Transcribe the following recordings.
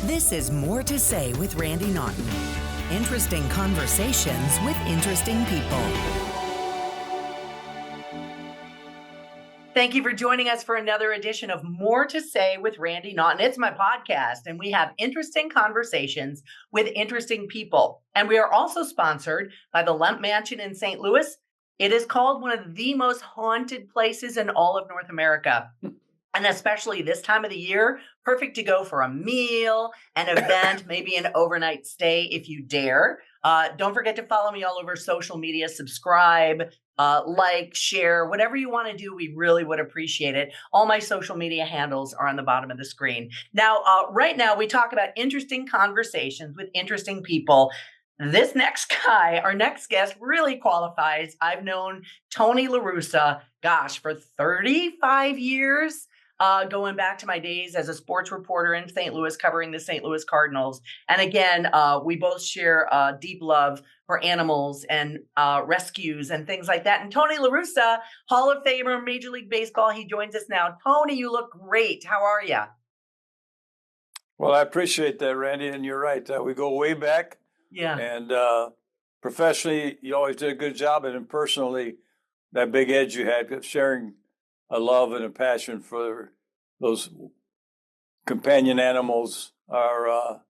This is More to Say with Randy Naughton. Interesting conversations with interesting people. Thank you for joining us for another edition of More to Say with Randy Naughton. It's my podcast, and we have interesting conversations with interesting people. And we are also sponsored by the Lemp Mansion in St. Louis. It is called one of the most haunted places in all of North America. And especially this time of the year, perfect to go for a meal, an event, maybe an overnight stay if you dare. Don't forget to follow me all over social media, subscribe, like, share, whatever you want to do. We really would appreciate it. All my social media handles are on the bottom of the screen. Now, right now, we talk about interesting conversations with interesting people. This next guy, our next guest, really qualifies. I've known Tony Russa, for 35 years. Going back to my days as a sports reporter in St. Louis, covering the St. Louis Cardinals. And again, we both share a deep love for animals and rescues and things like that. And Tony Russa, Hall of Famer, Major League Baseball, he joins us now. Tony, you look great. How are you? Well, I appreciate that, Randy. And you're right. We go way back. Yeah. And professionally, you always did a good job. And then personally, that big edge you had of sharing a love and a passion for those companion animals are,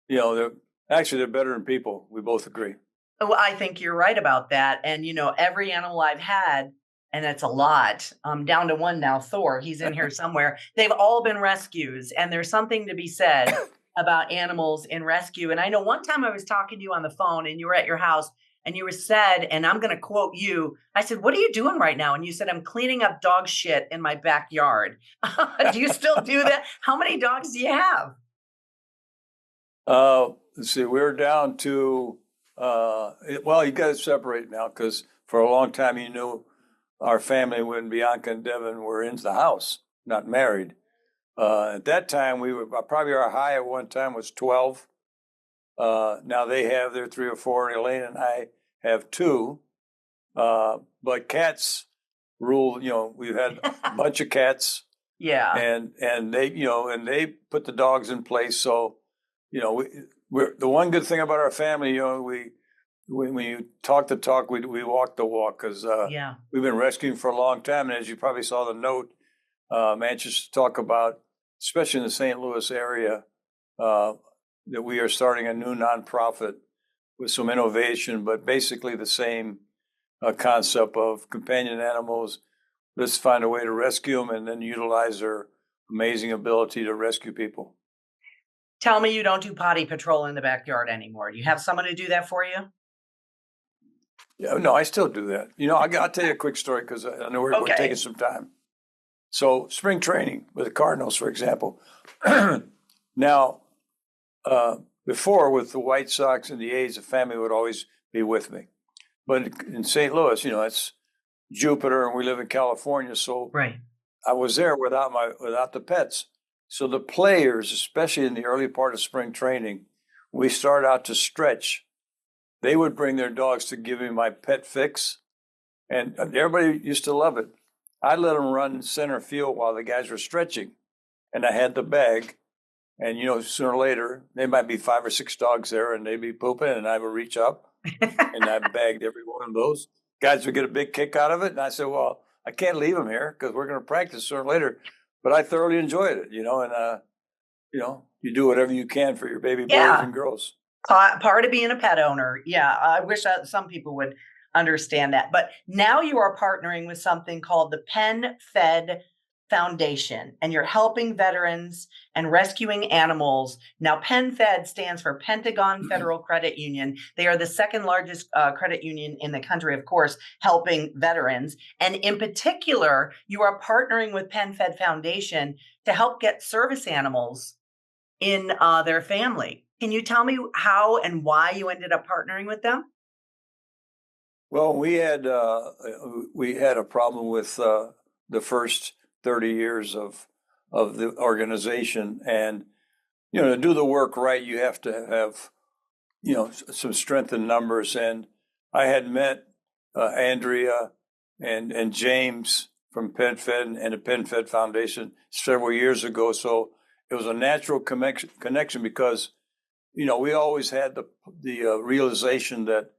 they're better than people. We both agree. Well, I think you're right about that. And, every animal I've had, and it's a lot, down to one now, Thor, he's in here somewhere. They've all been rescues. And there's something to be said about animals in rescue. And I know one time I was talking to you on the phone and you were at your house. And you said, and I'm going to quote you, I said, "What are you doing right now?" And you said, "I'm cleaning up dog shit in my backyard." Do you still do that? How many dogs do you have? Let's see, we're down to, you got to separate now because for a long time you knew our family when Bianca and Devin were in the house, not married. At that time, we were probably our high at one time was 12. Now they have their 3 or 4, and Elaine and I have 2. But cats rule, we've had a bunch of cats. Yeah. And they, and they put the dogs in place. So, we're the one good thing about our family, when you talk the talk, we walk the walk because we've been rescuing for a long time. And as you probably saw the note, I'm anxious to talk about, especially in the St. Louis area, that we are starting a new nonprofit with some innovation, but basically the same concept of companion animals. Let's find a way to rescue them and then utilize their amazing ability to rescue people. Tell me you don't do potty patrol in the backyard anymore. Do you have someone to do that for you? Yeah, no, I still do that. I'll tell you a quick story because I know we're taking some time. So spring training with the Cardinals, for example. Now, before with the White Sox and the A's, the family would always be with me. But in St. Louis, it's Jupiter and we live in California. So right. I was there without the pets. So the players, especially in the early part of spring training, we start out to stretch. They would bring their dogs to give me my pet fix. And everybody used to love it. I let them run center field while the guys were stretching. And I had the bag. And, sooner or later, there might be 5 or 6 dogs there, and they'd be pooping, and I would reach up, and I bagged every one of those. Guys would get a big kick out of it, and I said, well, I can't leave them here because we're going to practice sooner or later. But I thoroughly enjoyed it, and, you do whatever you can for your baby boys and girls. Part of being a pet owner. Yeah, I wish some people would understand that. But now you are partnering with something called the PenFed Foundation, and you're helping veterans and rescuing animals. Now, PenFed stands for Pentagon Federal Credit Union. They are the second largest credit union in the country, of course, helping veterans. And in particular, you are partnering with PenFed Foundation to help get service animals in their family. Can you tell me how and why you ended up partnering with them? Well, we had a problem with the first 30 years of the organization. And, to do the work right, you have to have, some strength in numbers. And I had met Andrea and James from PenFed and the PenFed Foundation several years ago. So it was a natural connection because, you know, we always had the realization that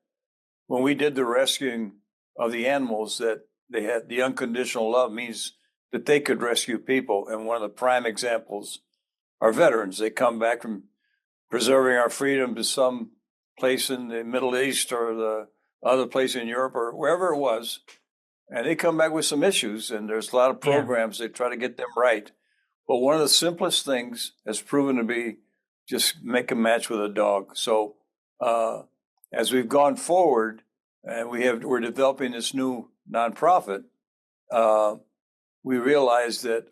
when we did the rescuing of the animals, that they had the unconditional love means that they could rescue people. And one of the prime examples are veterans. They come back from preserving our freedom to some place in the Middle East or the other place in Europe or wherever it was, and they come back with some issues, and there's a lot of programs they try to get them right. But one of the simplest things has proven to be just make a match with a dog. So as we've gone forward, and we're developing this new nonprofit, we realized that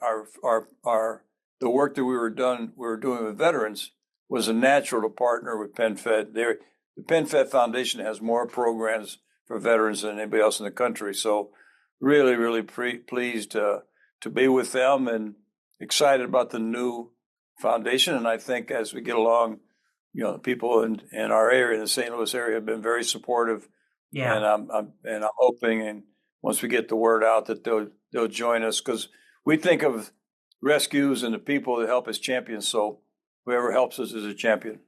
the work that we were doing with veterans was a natural to partner with PenFed. The PenFed Foundation has more programs for veterans than anybody else in the country. So really, really pleased to be with them and excited about the new foundation. And I think as we get along, you know, people in our area, in the St. Louis area, have been very supportive. Yeah. And I'm hoping, and once we get the word out, that they'll join us, because we think of rescues and the people that help as champions. So whoever helps us is a champion.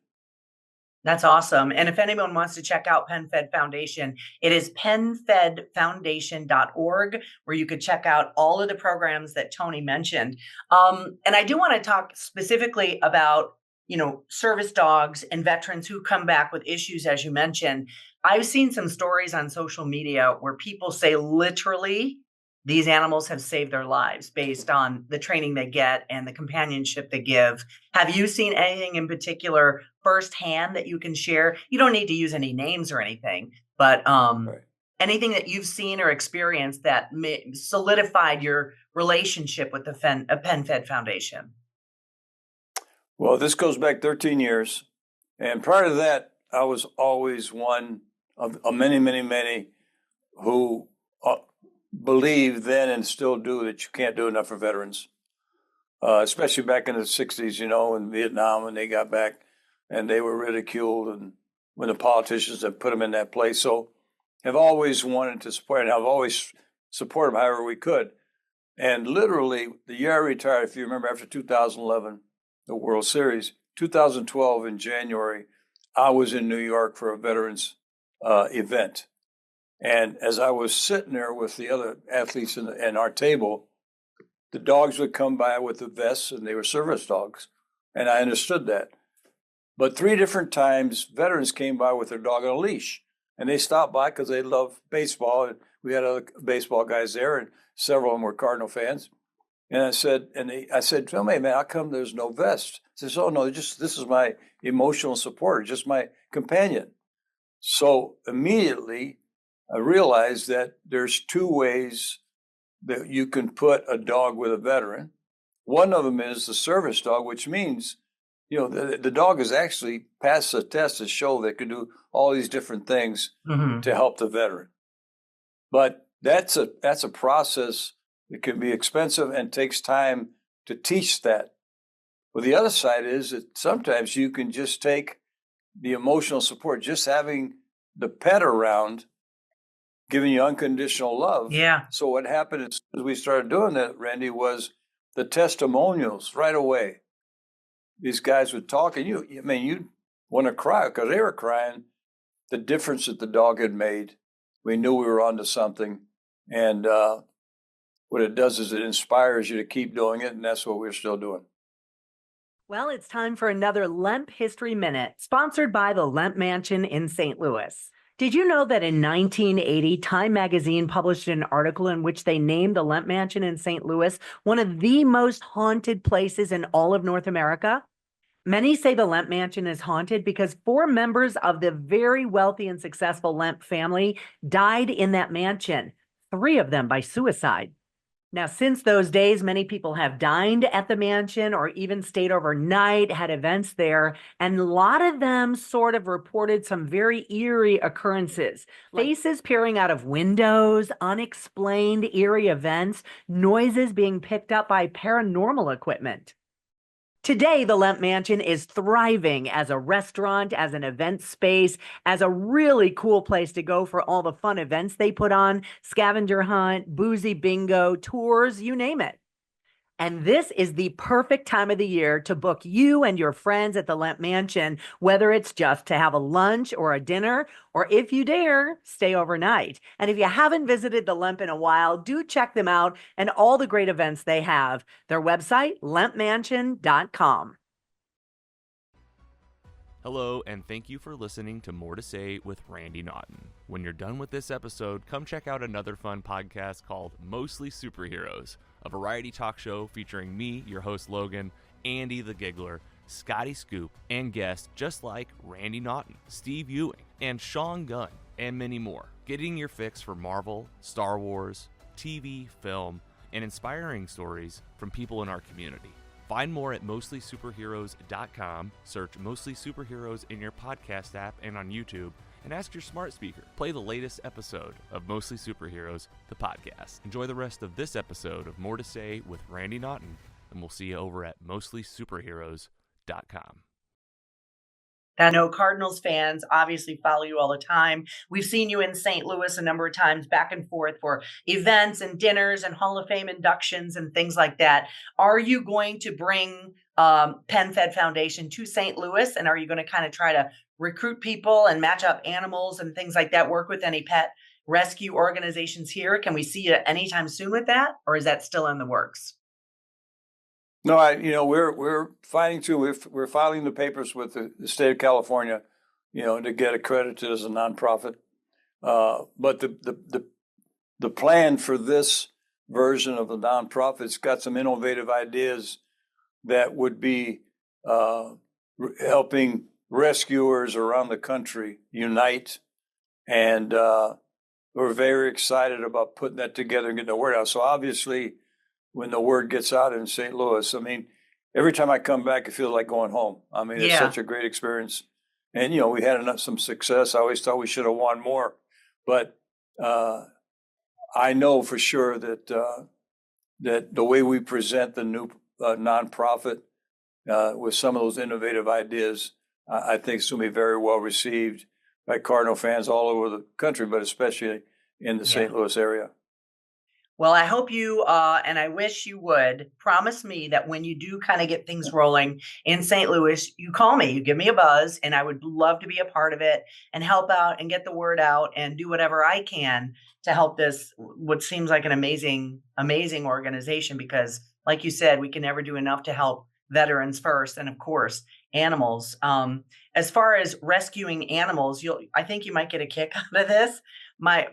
That's awesome. And if anyone wants to check out PenFed Foundation, it is penfedfoundation.org, where you could check out all of the programs that Tony mentioned. And I do want to talk specifically about, you know, service dogs and veterans who come back with issues, as you mentioned. I've seen some stories on social media where people say literally these animals have saved their lives based on the training they get and the companionship they give. Have you seen anything in particular firsthand that you can share? You don't need to use any names or anything, but anything that you've seen or experienced that solidified your relationship with the PenFed Foundation? Well, this goes back 13 years. And prior to that, I was always one of many, many, many who believed then and still do that you can't do enough for veterans, especially back in the 60s, you know, in Vietnam, when they got back and they were ridiculed, and when the politicians had put them in that place. So I've always wanted to support, and I've always supported them however we could. And literally, the year I retired, if you remember, after 2011, the World Series, 2012 in January, I was in New York for a veterans event. And as I was sitting there with the other athletes in our table, the dogs would come by with the vests, and they were service dogs. And I understood that. But 3 different times, veterans came by with their dog on a leash. And they stopped by because they love baseball. And we had other baseball guys there, and several of them were Cardinal fans. And I said, tell me, man, how come there's no vest? He says, oh, no, this is my emotional supporter, just my companion. So immediately, I realized that there's 2 ways that you can put a dog with a veteran. One of them is the service dog, which means, you know, the dog has actually passed a test to show they can do all these different things to help the veteran. But that's a process that can be expensive and takes time to teach that. Well, the other side is that sometimes you can just take the emotional support, just having the pet around, giving you unconditional love. Yeah. So what happened as we started doing that, Randy, was the testimonials right away. These guys would talk, and you'd want to cry because they were crying. The difference that the dog had made. We knew we were onto something. And what it does is it inspires you to keep doing it, and that's what we're still doing. Well, it's time for another Lemp History Minute, sponsored by the Lemp Mansion in St. Louis. Did you know that in 1980, Time magazine published an article in which they named the Lemp Mansion in St. Louis one of the most haunted places in all of North America? Many say the Lemp Mansion is haunted because 4 members of the very wealthy and successful Lemp family died in that mansion, 3 of them by suicide. Now, since those days, many people have dined at the mansion or even stayed overnight, had events there, and a lot of them sort of reported some very eerie occurrences. Faces peering out of windows, unexplained eerie events, noises being picked up by paranormal equipment. Today, the Lemp Mansion is thriving as a restaurant, as an event space, as a really cool place to go for all the fun events they put on, scavenger hunt, boozy bingo, tours, you name it. And this is the perfect time of the year to book you and your friends at the Lemp Mansion, whether it's just to have a lunch or a dinner, or if you dare, stay overnight. And if you haven't visited the Lemp in a while, do check them out and all the great events they have. Their website, lempmansion.com. Hello, and thank you for listening to More to Say with Randy Naughton. When you're done with this episode, come check out another fun podcast called Mostly Superheroes, a variety talk show featuring me, your host Logan, Andy the Giggler, Scotty Scoop, and guests just like Randy Naughton, Steve Ewing, and Sean Gunn, and many more. Getting your fix for Marvel, Star Wars, TV, film, and inspiring stories from people in our community. Find more at mostlysuperheroes.com, search Mostly Superheroes in your podcast app and on YouTube, and ask your smart speaker, play the latest episode of Mostly Superheroes, the podcast. Enjoy the rest of this episode of More to Say with Randy Naughton, and we'll see you over at mostlysuperheroes.com. I know Cardinals fans obviously follow you all the time. We've seen you in St. Louis a number of times back and forth for events and dinners and Hall of Fame inductions and things like that. Are you going to bring PenFed Foundation to St. Louis? And are you going to kind of try to recruit people and match up animals and things like that? Work with any pet rescue organizations here? Can we see you anytime soon with that? Or is that still in the works? No, we're fighting to. We're filing the papers with the state of California, to get accredited as a nonprofit. But the plan for this version of the nonprofit's got some innovative ideas that would be helping rescuers around the country unite, and we're very excited about putting that together and getting the word out. So obviously, when the word gets out in St. Louis, every time I come back, it feels like going home. It's such a great experience. And, we had some success. I always thought we should have won more. But I know for sure that that the way we present the new nonprofit with some of those innovative ideas, I think it's going to be very well received by Cardinal fans all over the country, but especially in the St. Louis area. Well, I hope you, and I wish you would, promise me that when you do kind of get things rolling in St. Louis, you call me, you give me a buzz, and I would love to be a part of it and help out and get the word out and do whatever I can to help this, what seems like an amazing, amazing organization, because like you said, we can never do enough to help veterans first, and of course, animals. As far as rescuing animals, I think you might get a kick out of this. My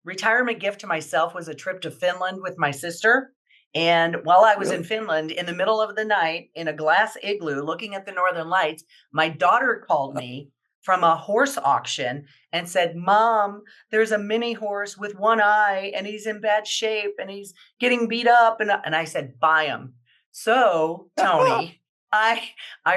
retirement gift to myself was a trip to Finland with my sister. And while I was in Finland, in the middle of the night, in a glass igloo, looking at the Northern Lights, my daughter called me from a horse auction and said, "Mom, there's a mini horse with one eye and he's in bad shape and he's getting beat up." And I said, "Buy him." So, Tony, I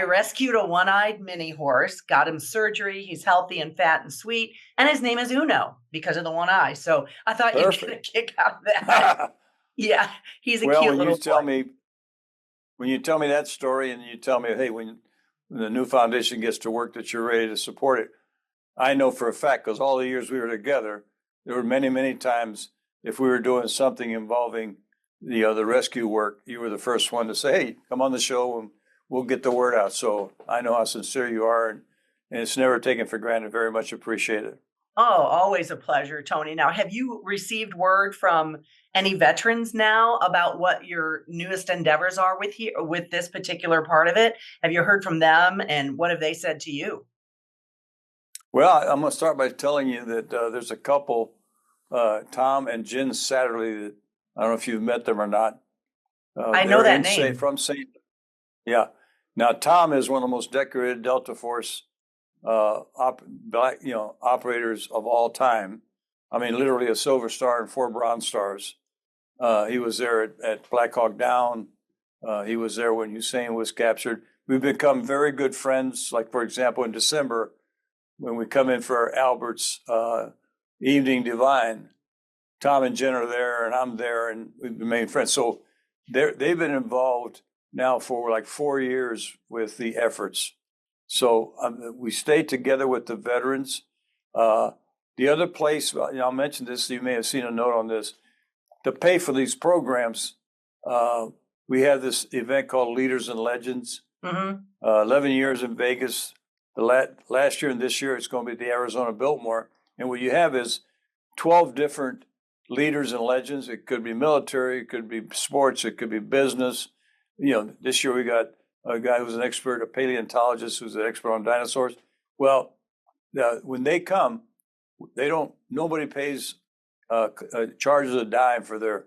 rescued a one-eyed mini horse, got him surgery. He's healthy and fat and sweet. And his name is Uno because of the one eye. So I thought you'd get a kick out of that. Yeah, he's a cute little boy. When you tell me that story and you tell me, hey, when the new foundation gets to work, that you're ready to support it, I know for a fact, because all the years we were together, there were many, many times if we were doing something involving the rescue work, you were the first one to say, "Hey, come on the show and we'll get the word out." So I know how sincere you are, and it's never taken for granted. Very much appreciated. Oh, always a pleasure, Tony. Now, have you received word from any veterans now about what your newest endeavors are with this particular part of it? Have you heard from them, and what have they said to you? Well, I'm going to start by telling you that there's a couple, Tom and Jen Satterley, that I don't know if you've met them or not. I know that name. Yeah. Now, Tom is one of the most decorated Delta Force operators of all time. Literally a Silver Star and 4 Bronze Stars. He was there at Black Hawk Down. He was there when Hussein was captured. We've become very good friends. Like, for example, in December, when we come in for Albert's Evening Divine, Tom and Jen are there, and I'm there, and we've remained friends. So they've been involved now for like 4 years with the efforts. So we stay together with the veterans. The other place, I'll mention this, you may have seen a note on this, to pay for these programs, we have this event called Leaders and Legends. Mm-hmm. 11 years in Vegas. The last year and this year, it's going to be the Arizona Biltmore. And what you have is 12 different leaders and legends. It could be military, it could be sports, it could be business. This year we got a guy who's an expert, a paleontologist who's an expert on dinosaurs. Well, when they come, nobody pays charges a dime for their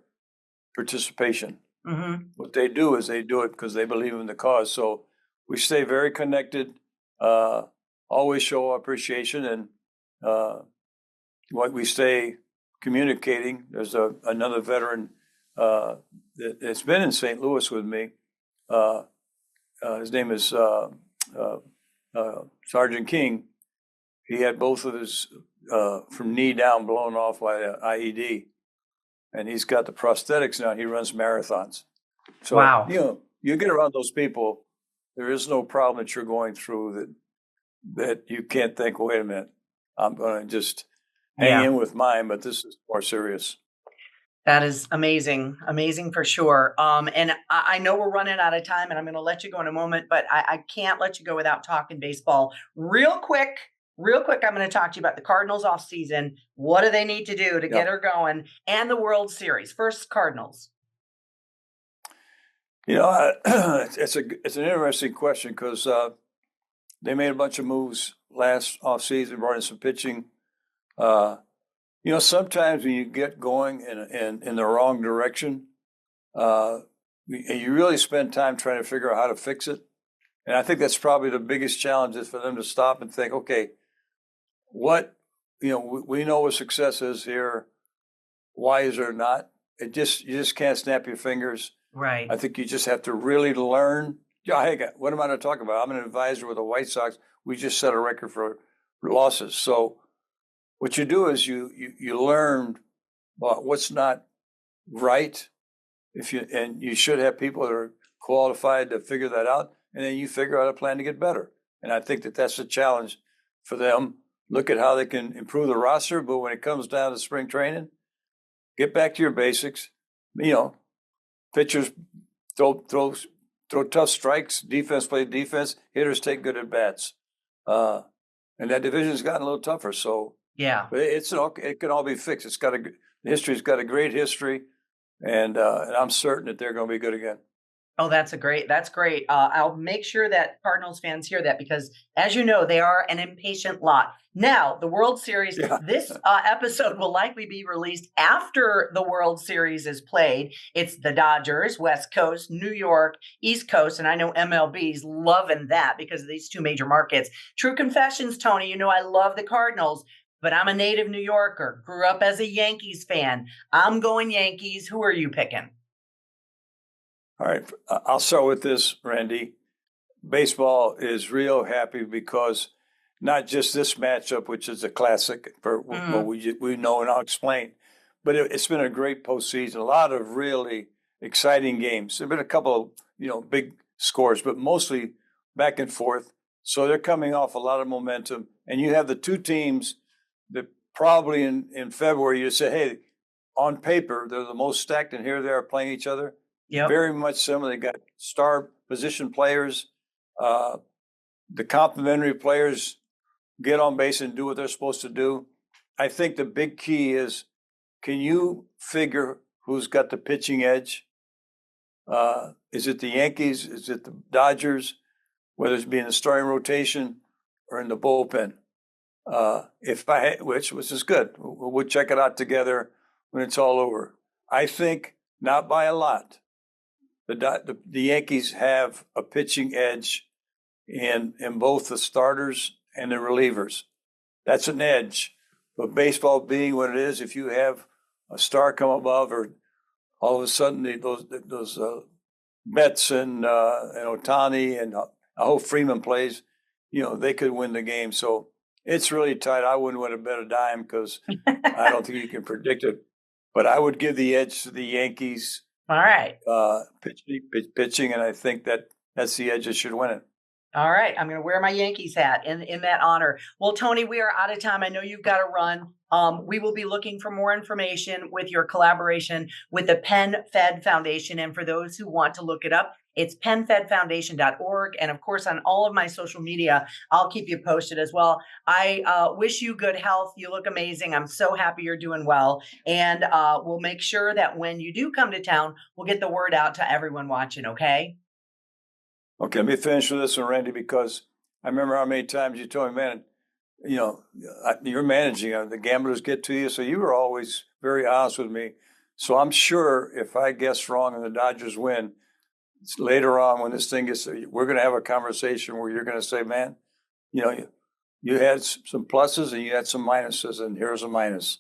participation. Mm-hmm. What they do is they do it because they believe in the cause. So we stay very connected, always show appreciation, and we stay communicating. There's another veteran that's been in St. Louis with me. His name is Sergeant King. He had both of his from knee down blown off by an IED. And he's got the prosthetics now. He runs marathons. So, wow. You get around those people, there is no problem that you're going through that you can't think, wait a minute, I'm going to just hang in with mine, but this is more serious. That is amazing. Amazing for sure. And I know we're running out of time, and I'm going to let you go in a moment, but I can't let you go without talking baseball. Real quick, I'm going to talk to you about the Cardinals off season. What do they need to do to get her going? And the World Series. First, Cardinals. It's an interesting question because they made a bunch of moves last off season, brought in some pitching. Sometimes when you get going in the wrong direction, and you really spend time trying to figure out how to fix it. And I think that's probably the biggest challenge is for them to stop and think, okay, we know what success is here. Why is there not? You just can't snap your fingers. Right. I think you just have to really learn. Hey, what am I going to talk about? I'm an advisor with the White Sox. We just set a record for losses. So what you do is you learn what's not right. And you should have people that are qualified to figure that out, and then you figure out a plan to get better. And I think that's the challenge for them. Look at how they can improve the roster, but when it comes down to spring training, get back to your basics. Pitchers throw tough strikes, defense play defense, hitters take good at bats. And that division's gotten a little tougher. So yeah, it can all be fixed. The history's got a great history, and I'm certain that they're going to be good again. Oh, that's great. I'll make sure that Cardinals fans hear that because, as you know, they are an impatient lot. Now, the World Series, this episode will likely be released after the World Series is played. It's the Dodgers, West Coast, New York, East Coast, and I know MLB's loving that because of these two major markets. True confessions, Tony, I love the Cardinals, but I'm a native New Yorker, grew up as a Yankees fan. I'm going Yankees. Who are you picking? All right, I'll start with this, Randy. Baseball is real happy because not just this matchup, which is a classic for what we know and I'll explain, but it's been a great postseason. A lot of really exciting games. There've been a couple of big scores, but mostly back and forth. So they're coming off a lot of momentum, and you have the two teams that probably in February you say, hey, on paper they're the most stacked, and here they are playing each other. Yep. Very much similar. They got star position players. The complementary players get on base and do what they're supposed to do. I think the big key is, can you figure who's got the pitching edge? Is it the Yankees? Is it the Dodgers? Whether it's being the starting rotation or in the bullpen. Which is good. We'll check it out together when it's all over. I think not by a lot. The Yankees have a pitching edge in both the starters and the relievers. That's an edge. But baseball being what it is, if you have a star come above, or all of a sudden those Mets and Ohtani and I hope Freeman plays, they could win the game. So it's really tight. I wouldn't want to bet a dime because I don't think you can predict it. But I would give the edge to the Yankees. All right. Pitching, and I think that's the edge that should win it. All right. I'm going to wear my Yankees hat in that honor. Well, Tony, we are out of time. I know you've got to run. We will be looking for more information with your collaboration with the Penn Fed Foundation. And for those who want to look it up, it's pennfedfoundation.org. And of course, on all of my social media, I'll keep you posted as well. I wish you good health. You look amazing. I'm so happy you're doing well. And we'll make sure that when you do come to town, we'll get the word out to everyone watching, okay? Okay, let me finish with this one, Randy, because I remember how many times you told me, man, you're managing, the gamblers get to you. So you were always very honest with me. So I'm sure if I guess wrong and the Dodgers win, later on when this thing gets, we're going to have a conversation where you're going to say, man, you had some pluses and you had some minuses, and here's a minus.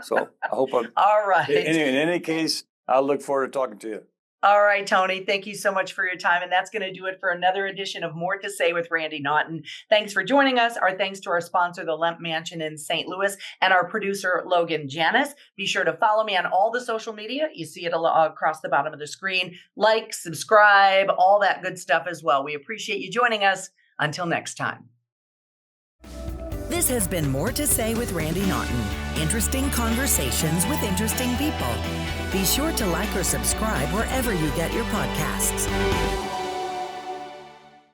So I hope I'm all right. In any case, I'll look forward to talking to you. All right, Tony, thank you so much for your time. And that's going to do it for another edition of More to Say with Randy Naughton. Thanks for joining us. Our thanks to our sponsor, the Lemp Mansion in St. Louis, and our producer, Logan Janis. Be sure to follow me on all the social media. You see it across the bottom of the screen. Like, subscribe, all that good stuff as well. We appreciate you joining us. Until next time. This has been More to Say with Randy Naughton. Interesting conversations with interesting people. Be sure to like or subscribe wherever you get your podcasts.